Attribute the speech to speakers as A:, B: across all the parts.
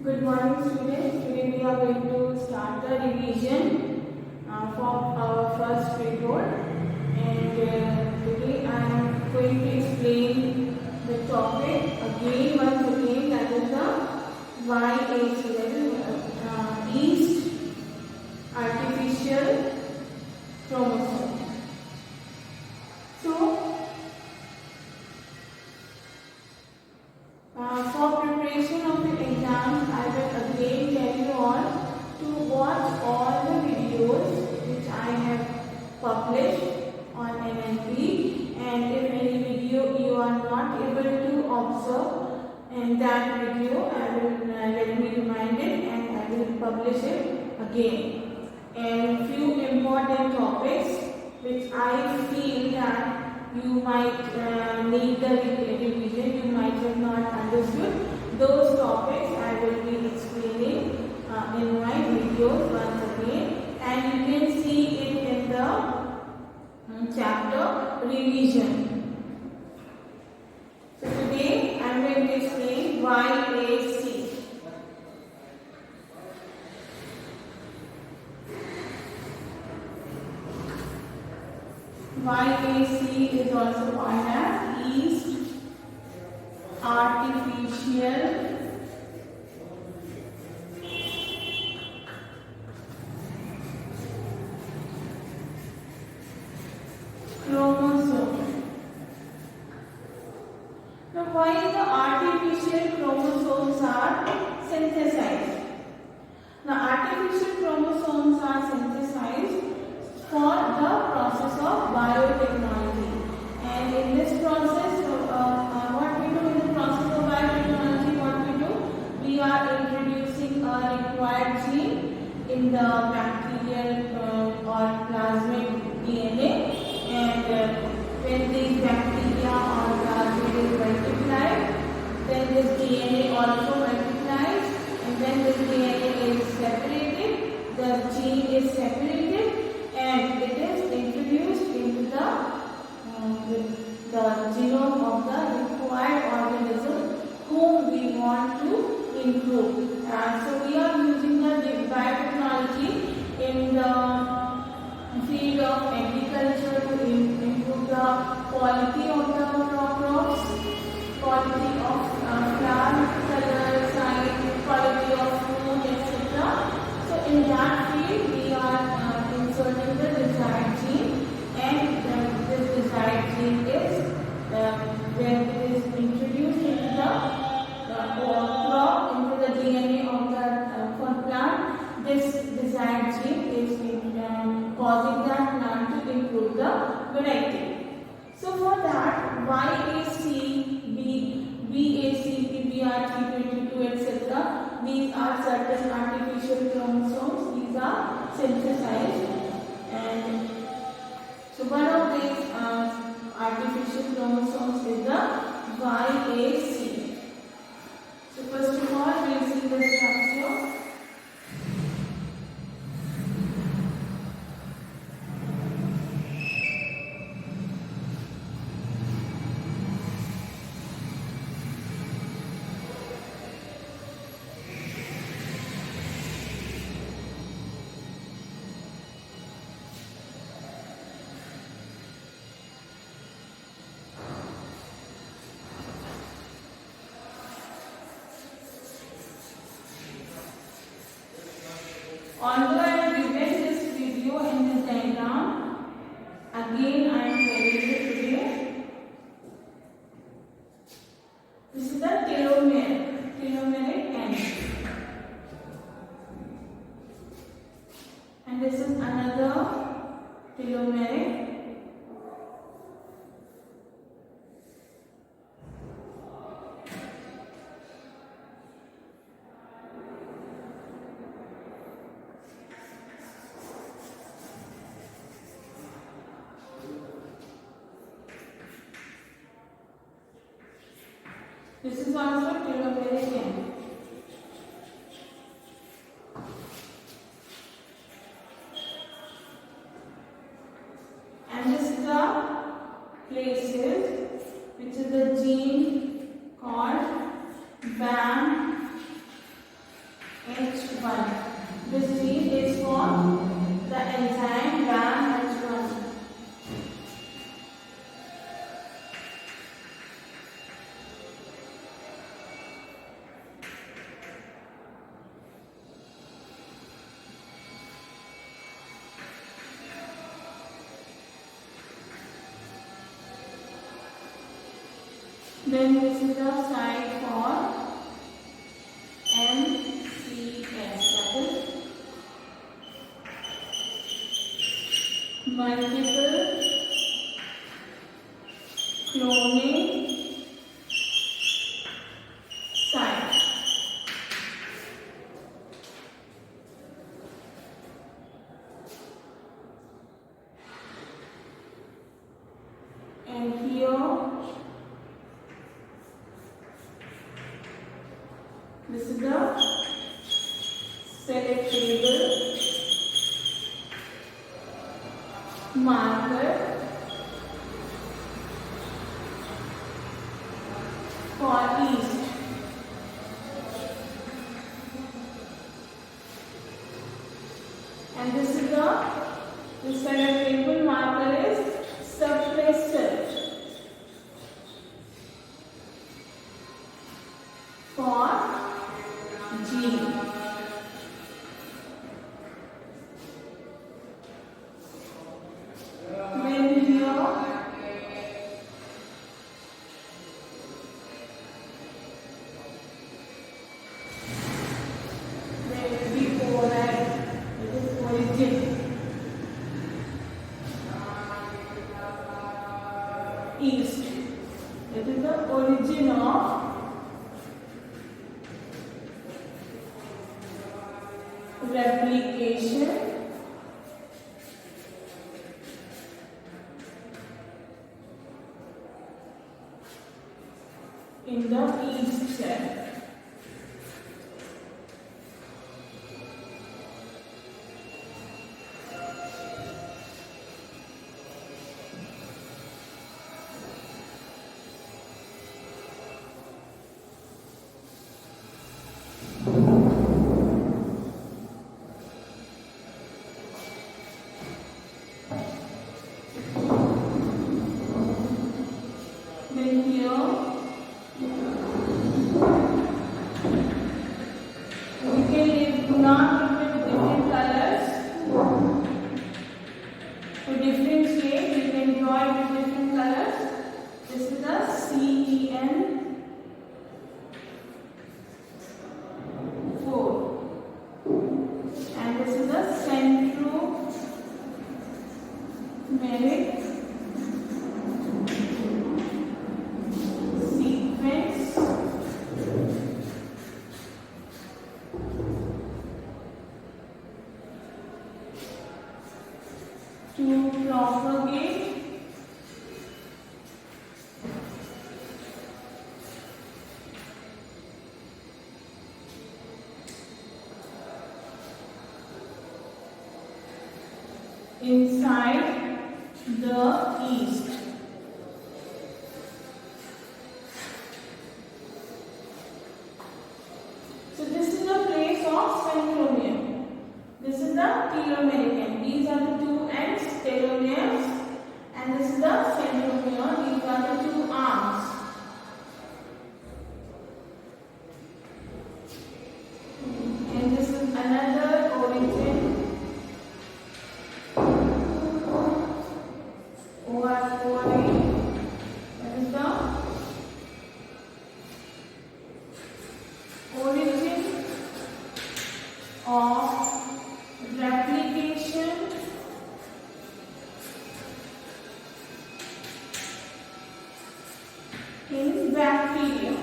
A: Good morning students. Today we are going to start the revision for our first report, and today I am going to explain the topic once again, that is the YAC, that is yeast artificial chromosome. So for preparation of the exams, I will again tell you all to watch all the videos which I have published on NLP, and if any video you are not able to observe in that video, I will let me remind it and I will publish it again. And few important topics which I feel that you might need the revision, you might have not understood. Those topics I will be explaining in my videos once again, and you can see it in the chapter revision. So today I am going to explain YAC. YAC is also called as yeast artificial chromosome. Now, why the artificial chromosomes are synthesized? Now, artificial chromosomes are synthesized for the process of biotechnology, and in this process, what we do in the process of biotechnology, what we do, we are introducing a required gene in the bacterial or plasmid DNA, and when these bacteria or plasmid is multiplied, then this DNA also multiplies, and when this DNA is separated, the gene is separated, and it is introduced into the genome of the required organism whom we want to improve. So we are using the biotechnology in the field of agriculture to improve the quality of the crops, quality of plant color, size, quality of food, etc. So in that field we are inserting the desired gene, and this desired gene is when it is introduced into the crop, into the DNA of the plant, this desired gene is causing that plant to improve the variety. So for that, YAC, BAC, PBR322, etc., these are certain artificial chromosomes. These are synthesized, and so one of these artificial chromosomes is the YAC. So first of all, we will see the structure. Although I have given this video in this diagram, again I am telling you today. This is the telomeric end, and this is another telomeric. This is also telomeric end. And this is the places which is the gene called BAM H1. This G is for the enzyme RAMH1. Then this is the site for MCS, that is multiple cloning site. And here this is the selectable marker for yeast. And this is the selectable marker is suppressor for G. Then here there will be oride, it is origin. Yeast, it is the origin of replication in the yeast cell. Then here we can not with different colors. To differentiate, we can draw it with different colors. This is the CEN 4, and this is the centromeric sequence to propagate inside the yeast. So this is the place of centromere. This is the telomeric end. These are the two ends, telomeres, and this is the centromere. These are the two arms. And this is another origin. That is the origin of replication in bacteria.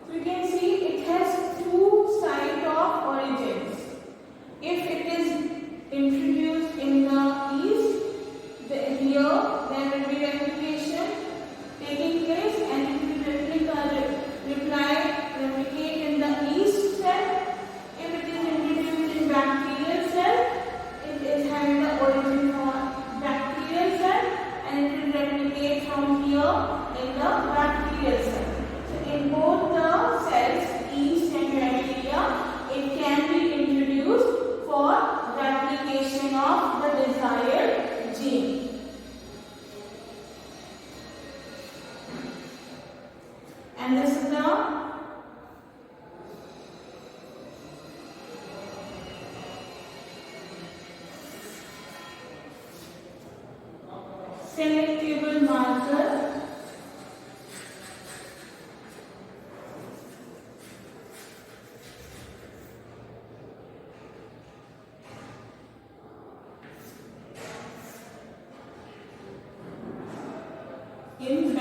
A: So you can see it has two sites of origins. If it is introduced in the yeast, here there will be replication taking place and it will replicate in the yeast cell. If it is introduced in bacterial cell,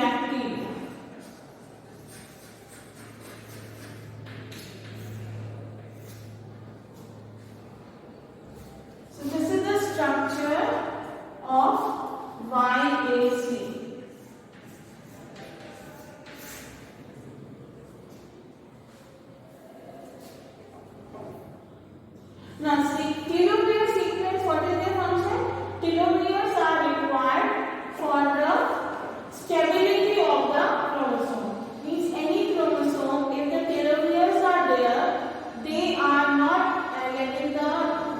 A: bacteria. So this is the structure of YAC. Now see, telomere sequence, what is their function? Telomeres are required for the stability of the chromosome. Means any chromosome, if the telomeres are there, they are not letting the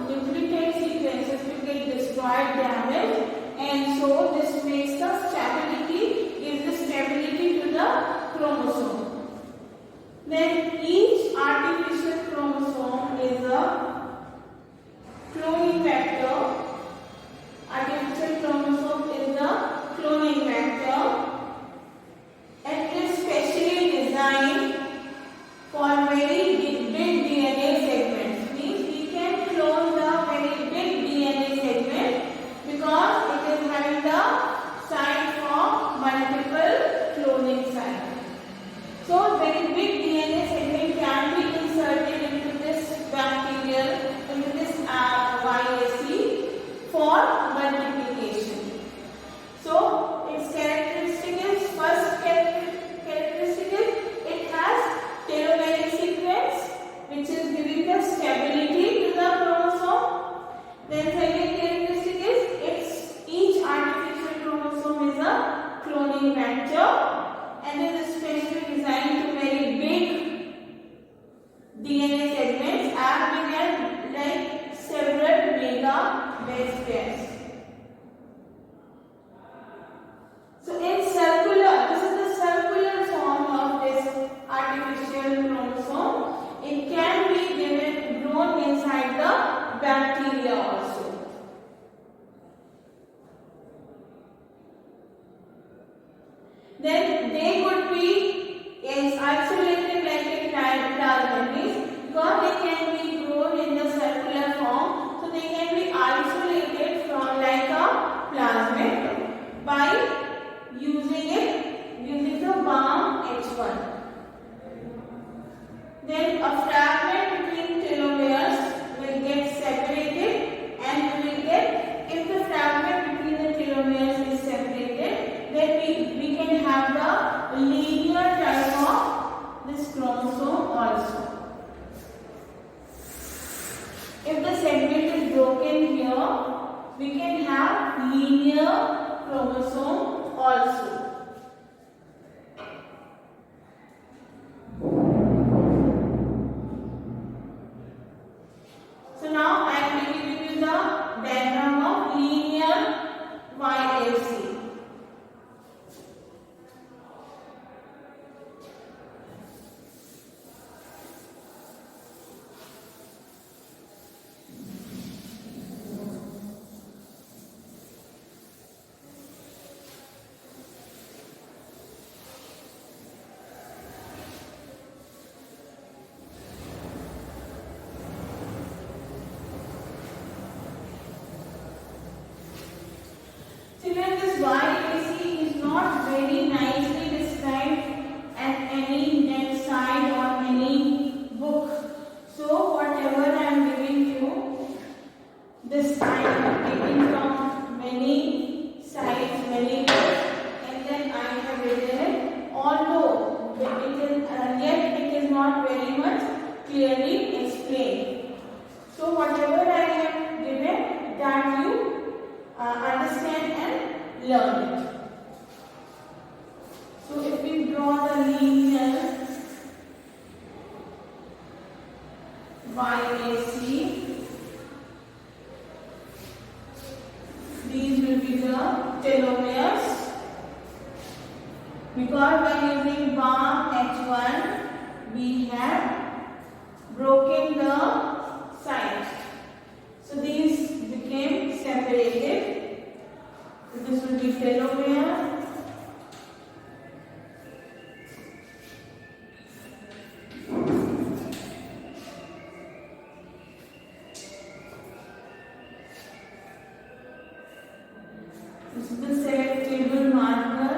A: nucleotide sequences to get destroyed, damaged, and so this makes the stability, gives the stability to the chromosome. Then each artificial chromosome is a cloning vector. Artificial chromosome is the cloning vector. It is specially designed for very big DNA segments. Means we can clone the very big DNA segment because it is having the site for multiple cloning sites. So very big DNA segment can be inserted into this bacterial, into this YAC for multiplication. So its characteristic is, first characteristic is it has telomeric sequence which is giving the stability to the chromosome. Then second characteristic is each artificial chromosome is a cloning vector and is especially designed to very big DNA segments as big as like several mega base pairs. So in circular, this is the circular form of this artificial chromosome. It can be grown inside the bacteria also. Then they could be isolated like a plasmid, because they can be grown in the circular form, so they can be isolated from like a plasmid by using the BAM H1. Then a fragment between telomeres will get separated, and we will get, if the fragment between the telomeres is separated, then we can have the linear type of this chromosome also. If the segment is broken here, we can have linear chromosome also. So now I am going to give you the diagram of linear YAC. Children, this YAC is not very nicely described at any website or any book. So whatever I am giving you, this I am taking from many sites, many books, and then I have written it. Although yet it is not very much clearly explained. So whatever I have given, that you understand and learn it. So if we draw the linear YAC, these will be the telomeres, because by using BAM H1 we have broken the site. So these became separated. So this will be telomere. This is the selectable marker.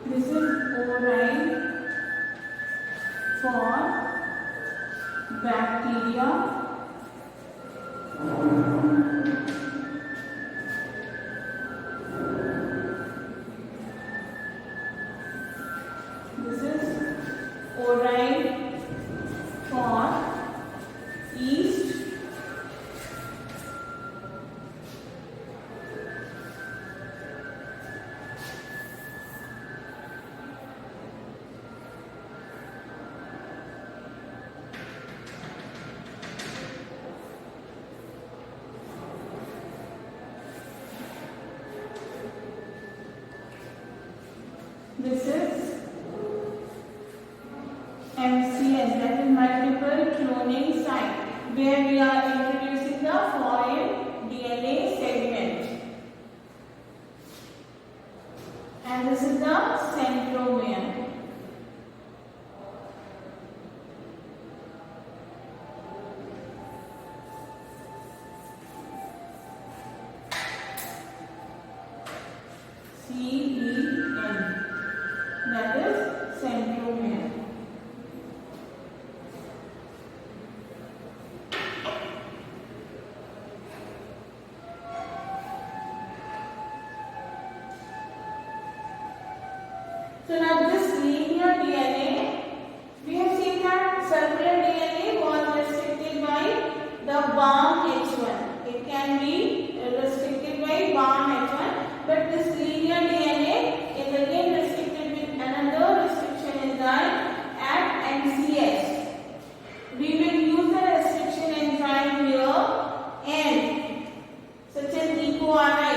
A: This is oride for bacteria. This is oride for yeast. This is MCS, that is multiple cloning site, where we are introducing the foreign DNA segment. And this is the centromere. CEN, that is centromere. So now this linear DNA, we have seen that circular DNA was restricted by the BAM H1. It can be restricted by BAM H1, but this linear DNA is again restricted with another restriction enzyme at MCS. We will use the restriction enzyme here N, such as EcoRI,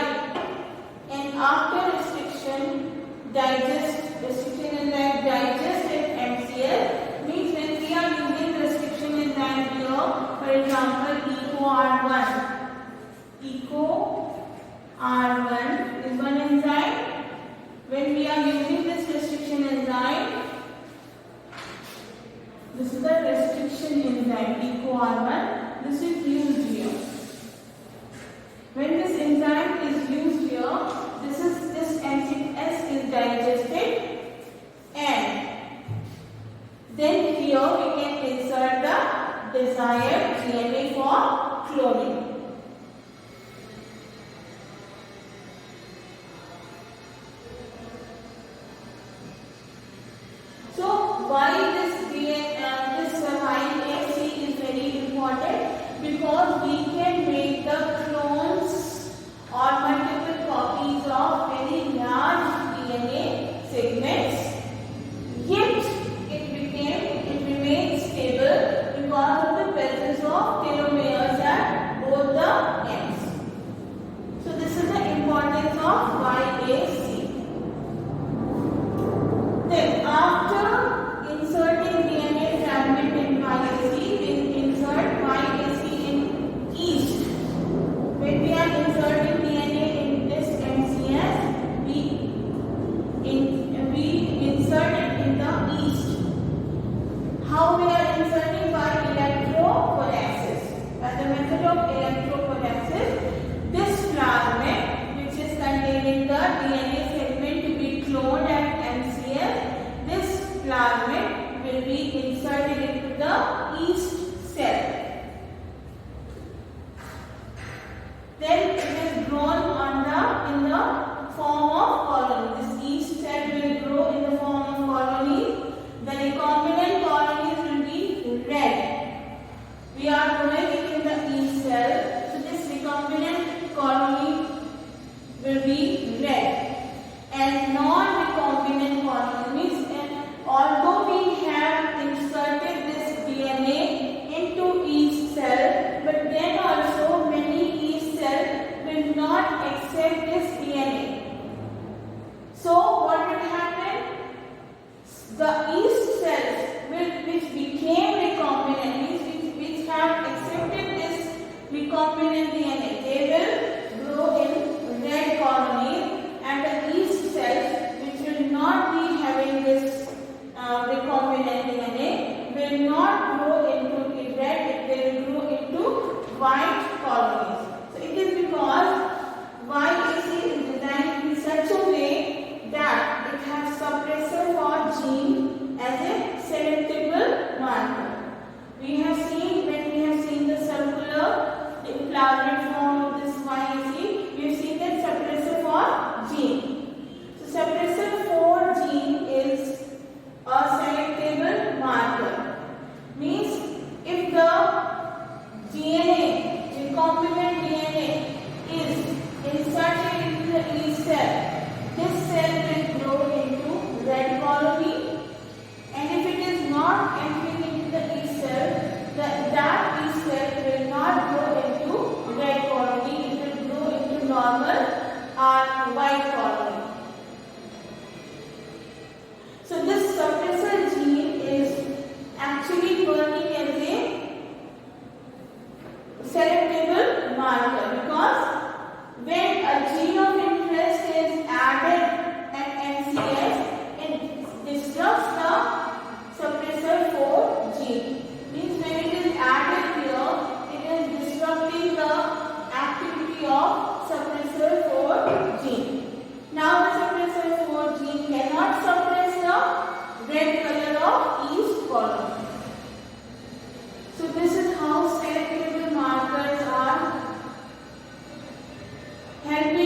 A: and after restriction restriction enzyme digest at MCS, means when we are using restriction enzyme here, for example EcoR1. EcoR1 is one enzyme. When we are using this restriction enzyme, this is the restriction enzyme EcoR1, this is used here. When this enzyme is used here, this MCS is digested, and then here we can insert the desired DNA for cloning. So why this YAC is very important? Because we can make the clones or multiple copies of very large DNA segments, yet it remains stable because of the presence of telomeres at both the ends. So this is the importance of YAC. Then after inserting DNA fragment in YAC, we insert YAC in yeast. When we are inserting DNA in this MCS, we insert it in the yeast. How we are inserting? By electrophoresis. By the method of electrophoresis, this plasmid, which is containing the DNA segment to be cloned at MCS, this plasmid will be inserted into the yeast cell. Then it is grown in the form of colony. This yeast cell will grow in the form of colonies. The recombinant colonies will be red. We are growing it in the yeast cell, so this recombinant colony will be red. And non-recombinant colony means, although we have inserted this DNA into yeast cell, but then also many yeast cells will not accept this DNA. So what will happen? The yeast cells which became recombinant, which have accepted this recombinant DNA, they will grow in red colonies, and the yeast cells which white colony. So this suppressor gene is actually working as a selectable marker, because when a gene of interest is added at NCS, it disrupts the suppressor 4 gene. Means when it is added here, it is disrupting the activity of suppressor 4 gene. Now the suppressor 4 gene cannot suppress the red color of east column. So this is how selectable markers are helping